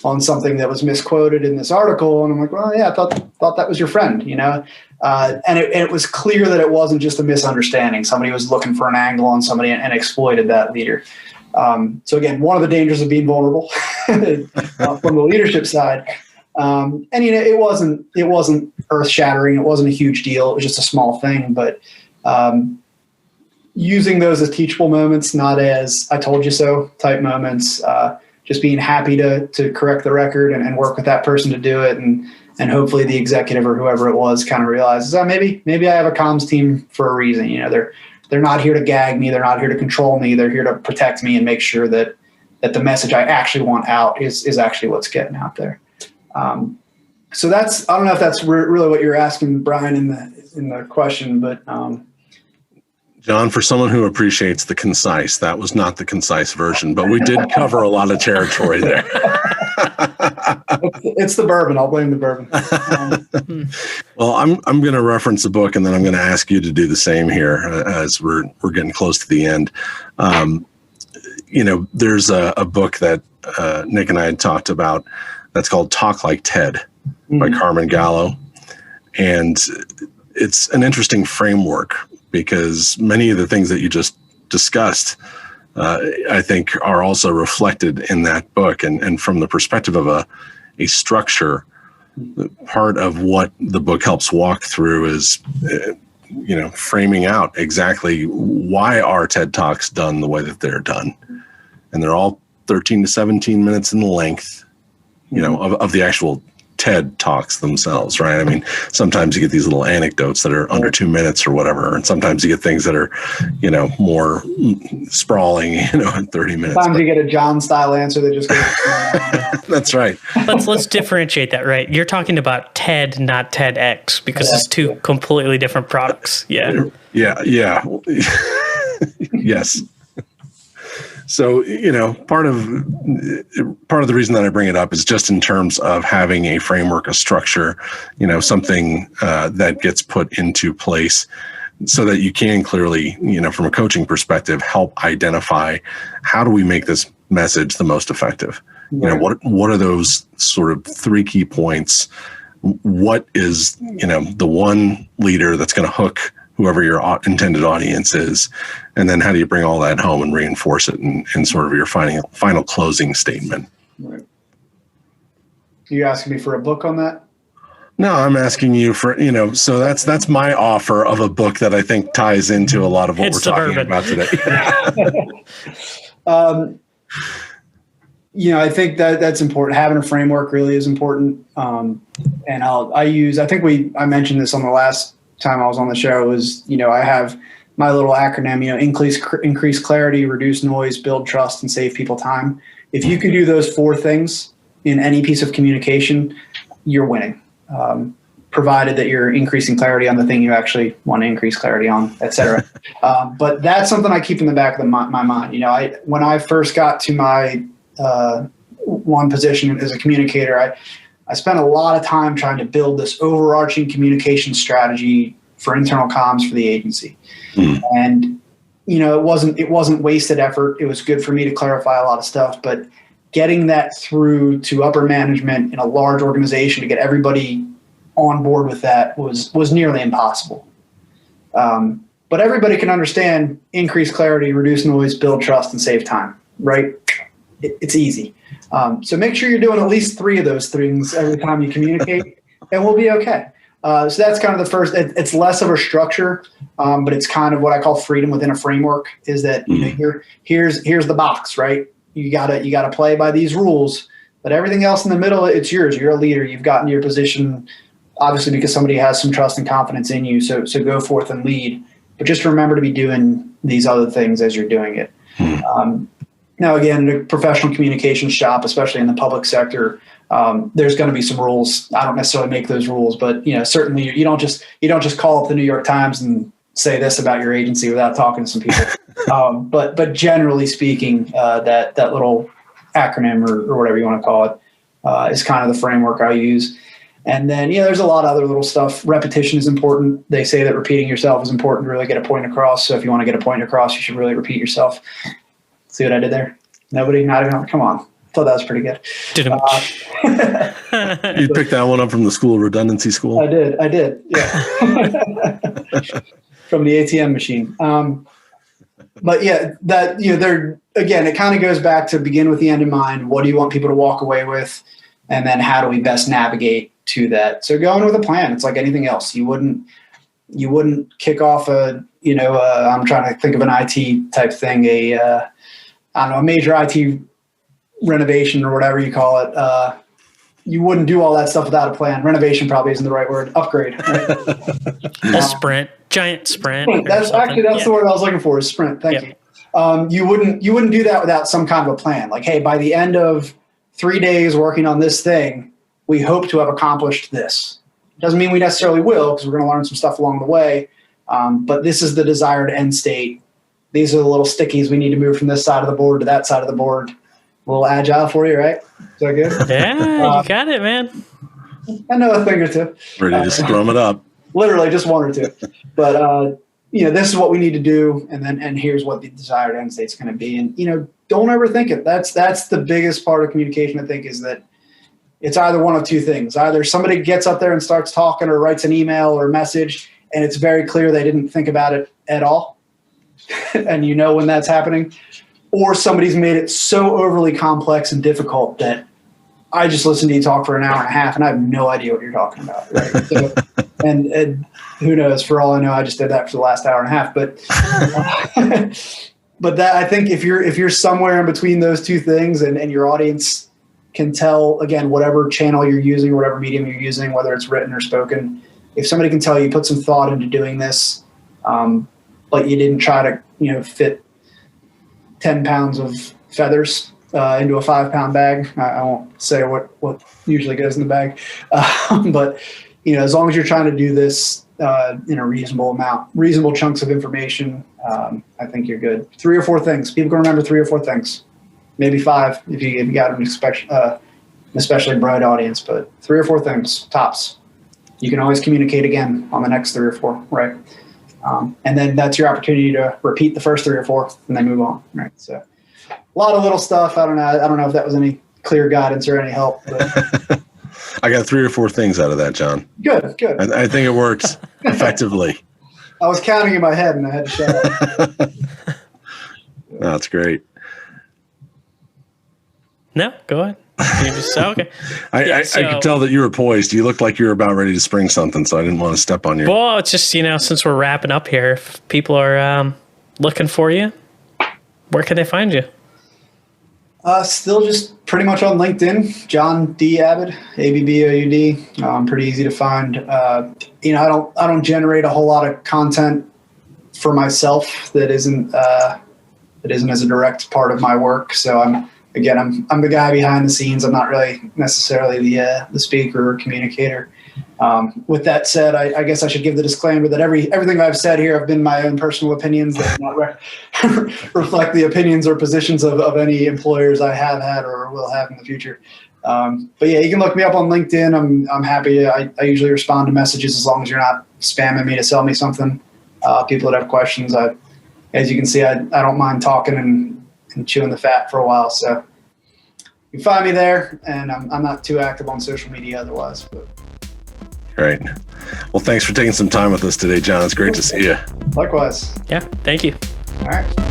on something that was misquoted in this article. And I'm like, well, yeah, I thought that was your friend, and it was clear that it wasn't just a misunderstanding. Somebody was looking for an angle on somebody and exploited that leader. So again, one of the dangers of being vulnerable from the leadership side. And it wasn't earth shattering. It wasn't a huge deal. It was just a small thing, but using those as teachable moments, not as I told you so type moments, just being happy to correct the record and work with that person to do it. And hopefully the executive or whoever it was kind of realizes, maybe I have a comms team for a reason. They're not here to gag me. They're not here to control me. They're here to protect me and make sure that the message I actually want out is actually what's getting out there. So I don't know if that's really what you're asking, Brian, in the question, but, Jon, for someone who appreciates the concise, that was not the concise version, but we did cover a lot of territory there. It's the bourbon. I'll blame the bourbon. Well, I'm going to reference a book, and then I'm going to ask you to do the same here as we're getting close to the end. There's a book that Nick and I had talked about that's called Talk Like Ted by Carmen Gallo. And it's an interesting framework because many of the things that you just discussed, I think, are also reflected in that book. And from the perspective of a structure, part of what the book helps walk through is, framing out exactly why are TED Talks done the way that they're done. And they're all 13 to 17 minutes in length, of the actual TED Talks themselves, right? I mean, sometimes you get these little anecdotes that are under 2 minutes or whatever, and sometimes you get things that are, more sprawling, in 30 minutes. Sometimes you get a Jon style answer that just goes. That's right. Let's differentiate that, right? You're talking about TED, not TEDx, because it's two completely different products. Yeah. Yeah. Yes. So, part of the reason that I bring it up is just in terms of having a framework, a structure, something that gets put into place so that you can clearly, from a coaching perspective, help identify how do we make this message the most effective? Right. What are those sort of 3 key points? What is, the one leader that's going to hook whoever your intended audience is, and then how do you bring all that home and reinforce it in sort of your final closing statement? Right. Are you asking me for a book on that? No, I'm asking you for, so that's my offer of a book that I think ties into a lot of what we're talking about today. I think that's important. Having a framework really is important. And I mentioned this on the last time I was on the show was, I have my little acronym, increase clarity, reduce noise, build trust, and save people time. If you can do those 4 things in any piece of communication, you're winning. Provided that you're increasing clarity on the thing you actually want to increase clarity on, et cetera. But that's something I keep in the back of my mind. When I first got to my one position as a communicator, I spent a lot of time trying to build this overarching communication strategy for internal comms for the agency. And, it wasn't wasted effort. It was good for me to clarify a lot of stuff, but getting that through to upper management in a large organization to get everybody on board with that was nearly impossible. But everybody can understand increase clarity, reduce noise, build trust, and save time, right? It's easy. So make sure you're doing at least 3 of those things every time you communicate, and we'll be okay. So that's kind of the first. It's less of a structure, but it's kind of what I call freedom within a framework. Is that here's the box, right? You gotta play by these rules, but everything else in the middle, it's yours. You're a leader. You've gotten your position, obviously because somebody has some trust and confidence in you. So go forth and lead, but just remember to be doing these other things as you're doing it. Now, again, in a professional communications shop, especially in the public sector, there's going to be some rules. I don't necessarily make those rules, but certainly you don't just call up the New York Times and say this about your agency without talking to some people. But generally speaking, that little acronym or whatever you want to call it is kind of the framework I use. And then there's a lot of other little stuff. Repetition is important. They say that repeating yourself is important to really get a point across. So if you want to get a point across, you should really repeat yourself. See what I did there? Nobody? Not even. Come on. Thought that was pretty good. You picked that one up from the school, redundancy school? I did. Yeah. From the ATM machine. But yeah, that, they're, again, it kind of goes back to begin with the end in mind. What do you want people to walk away with? And then how do we best navigate to that? So going with a plan, it's like anything else. You wouldn't kick off I'm trying to think of an IT type thing, a major IT renovation or whatever you call it. You wouldn't do all that stuff without a plan. Renovation probably isn't the right word. Upgrade. Right? A sprint, giant sprint. That's the word I was looking for, is sprint. Thank you. You wouldn't do that without some kind of a plan. Like, hey, by the end of 3 days working on this thing, we hope to have accomplished this. Doesn't mean we necessarily will, because we're going to learn some stuff along the way. But this is the desired end state. These are the little stickies we need to move from this side of the board to that side of the board. A little agile for you, right? Is that good? Yeah, you got it, man. I know a thing or two. Ready to scrum it up. Literally just 1 or 2. But, this is what we need to do. And here's what the desired end state's going to be. And, don't overthink it. That's the biggest part of communication, I think, is that it's either one of 2 things. Either somebody gets up there and starts talking or writes an email or a message, and it's very clear they didn't think about it at all. And when that's happening. Or somebody's made it so overly complex and difficult that I just listened to you talk for an hour and a half and I have no idea what you're talking about. Right? So, and who knows? For all I know, I just did that for the last hour and a half. But that, I think, if you're somewhere in between those 2 things and your audience can tell, again, whatever channel you're using, whatever medium you're using, whether it's written or spoken, if somebody can tell you put some thought into doing this, but you didn't try to fit 10 pounds of feathers into a 5-pound bag. I won't say what usually goes in the bag, but as long as you're trying to do this in a reasonable chunks of information, I think you're good. 3 or 4 things. People can remember 3 or 4 things, maybe 5 if you got an especially bright audience, but 3 or 4 things tops. You can always communicate again on the next 3 or 4, right? And then that's your opportunity to repeat the first 3 or 4 and then move on, right? So a lot of little stuff. I don't know if that was any clear guidance or any help. But I got 3 or 4 things out of that, John. Good. I think it works effectively. I was counting in my head and I had to shut up. That's great. No, go ahead. Okay. I could tell that you were poised. You looked like you were about ready to spring something, so I didn't want to step on you. Well, it's just, since we're wrapping up here, if people are looking for you, where can they find you? Still just pretty much on LinkedIn, Jon D Abboud, Abboud. Pretty easy to find. I don't generate a whole lot of content for myself that isn't as a direct part of my work. So I'm the guy behind the scenes. I'm not really necessarily the speaker or communicator. With that said, I guess I should give the disclaimer that everything I've said here have been my own personal opinions that do not reflect the opinions or positions of any employers I have had or will have in the future. But yeah, you can look me up on LinkedIn. I'm happy. I usually respond to messages as long as you're not spamming me to sell me something. People that have questions, as you can see, I don't mind talking and chewing the fat for a while. So you can find me there, and I'm not too active on social media otherwise. But. Great. Well, thanks for taking some time with us today, Jon. It's great to see you. Likewise. Yeah, thank you. All right.